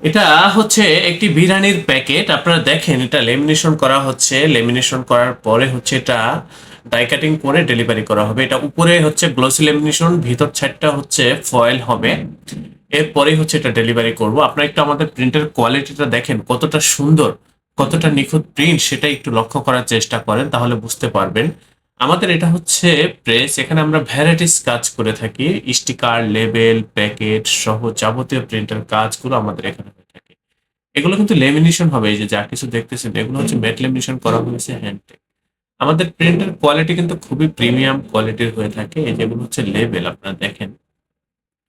এটা হচ্ছে একটি বিরিয়ানির প্যাকেট। আপনারা দেখেন এটা লেমিনেশন করা হচ্ছে। লেমিনেশন করার পরে হচ্ছে এটা ডাই কাটিং করে ডেলিভারি করা হবে। এটা উপরে হচ্ছে গ্লসি লেমিনেশন, ভিতর সাইডটা হচ্ছে ফয়েল হবে। এরপরেই হচ্ছে এটা ডেলিভারি করব। আপনারা একটু আমাদের প্রিন্টের কোয়ালিটিটা দেখেন কতটা সুন্দর, কতটা নিখুঁত প্রিন্ট, সেটা একটু লক্ষ্য করার চেষ্টা করেন, তাহলে বুঝতে পারবেন। আমাদের এটা হচ্ছে প্রেস, এখানে আমরা ভ্যারাইটিস কাজ করে থাকি। স্টিকার, লেবেল, প্যাকেট সহ যাবতীয় প্রিন্টের কাজগুলো আমাদের এখানে হয়ে থাকে। এগুলো কিন্তু লেমিনেশন হবে, এই যে যা কিছু দেখতেছেন এগুলো হচ্ছে ম্যাট লেমিনেশন করা হয়েছে হ্যান্ডটেক। আমাদের প্রিন্টের কোয়ালিটি কিন্তু খুবই প্রিমিয়াম কোয়ালিটির হয়ে থাকে। এই যেগুলো হচ্ছে লেবেল, আপনারা দেখেন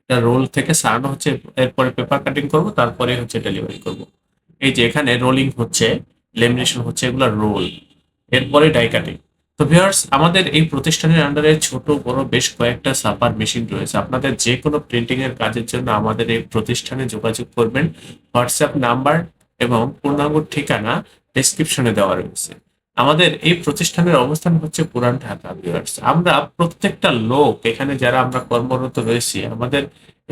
এটা রোল থেকে সারানো হচ্ছে, এরপরে পেপার কাটিং করব, তারপরে হচ্ছে ডেলিভারি করব। এই যে এখানে রোলিং হচ্ছে, লেমিনেশন হচ্ছে, এগুলো রোল, এরপরে ডাই কাটিং। তো ভিউয়ার্স, আমাদের এই প্রতিষ্ঠানের আন্ডারে ছোট বড় বেশ কয়েকটা ছাপার মেশিন রয়েছে। আপনাদের যে কোনো প্রিন্টিং এর কাজের জন্য আমাদের এই প্রতিষ্ঠানে যোগাযোগ করবেন। হোয়াটসঅ্যাপ নাম্বার এবং পূর্ণাঙ্গ ঠিকানা ডেসক্রিপশনে দেওয়া রয়েছে। আমাদের এই প্রতিষ্ঠানের অবস্থান হচ্ছে পুরান ঢাকা। ভিউয়ার্স, আমরা প্রত্যেকটা লোক এখানে যারা আমরা কর্মরত রয়েছি, আমাদের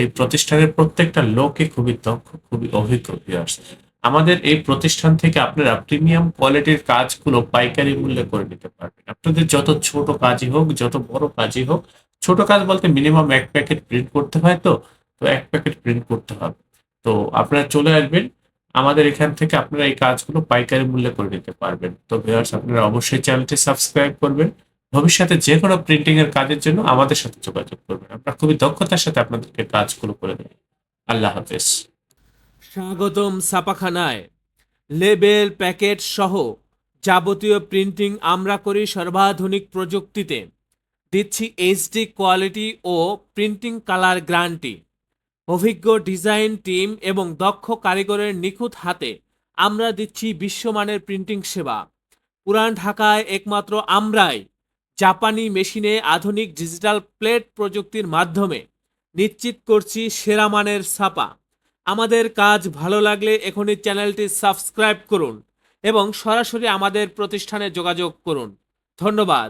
এই প্রতিষ্ঠানের প্রত্যেকটা লোকই খুবই দক্ষ, খুবই অভিজ্ঞ। ভিউয়ার্স, আমাদের এই প্রতিষ্ঠান থেকে আপনারা প্রিমিয়াম কোয়ালিটির কাজগুলো পাইকারি মূল্যে করে নিতে পারবেন। আপনাদের যত ছোট কাজই হোক, যত বড় কাজই হোক, ছোট কাজ বলতে মিনিমাম এক প্যাকেট প্রিন্ট করতে হয়, তো তো এক প্যাকেট প্রিন্ট করতে হবে। তো আপনারা চলে আসবেন আমাদের এখান থেকে, আপনারা এই কাজগুলো পাইকারি মূল্যে করে নিতে পারবেন। তো ভিউয়ার্স, আপনারা অবশ্যই চ্যানেলটি সাবস্ক্রাইব করবেন। ভবিষ্যতে যে কোনো প্রিন্টিং এর কাজের জন্য আমাদের সাথে যোগাযোগ করবেন, আমরা খুবই দক্ষতার সাথে আপনাদেরকে কাজগুলো করে দেব। আল্লাহ হাফেজ। স্বাগতম ছাপাখানায়। লেবেল, প্যাকেট সহ যাবতীয় প্রিন্টিং আমরা করি সর্বাধুনিক প্রযুক্তিতে। দিচ্ছি এইচডি কোয়ালিটি ও প্রিন্টিং কালার গ্যারান্টি। অভিজ্ঞ ডিজাইন টিম এবং দক্ষ কারিগরের নিখুঁত হাতে আমরা দিচ্ছি বিশ্বমানের প্রিন্টিং সেবা। পুরান ঢাকায় একমাত্র আমরাই জাপানি মেশিনে আধুনিক ডিজিটাল প্লেট প্রযুক্তির মাধ্যমে নিশ্চিত করছি সেরা মানের ছাপা। আমাদের কাজ ভালো লাগলে এখনই চ্যানেলটি সাবস্ক্রাইব করুন এবং সরাসরি আমাদের প্রতিষ্ঠানে যোগাযোগ করুন। ধন্যবাদ।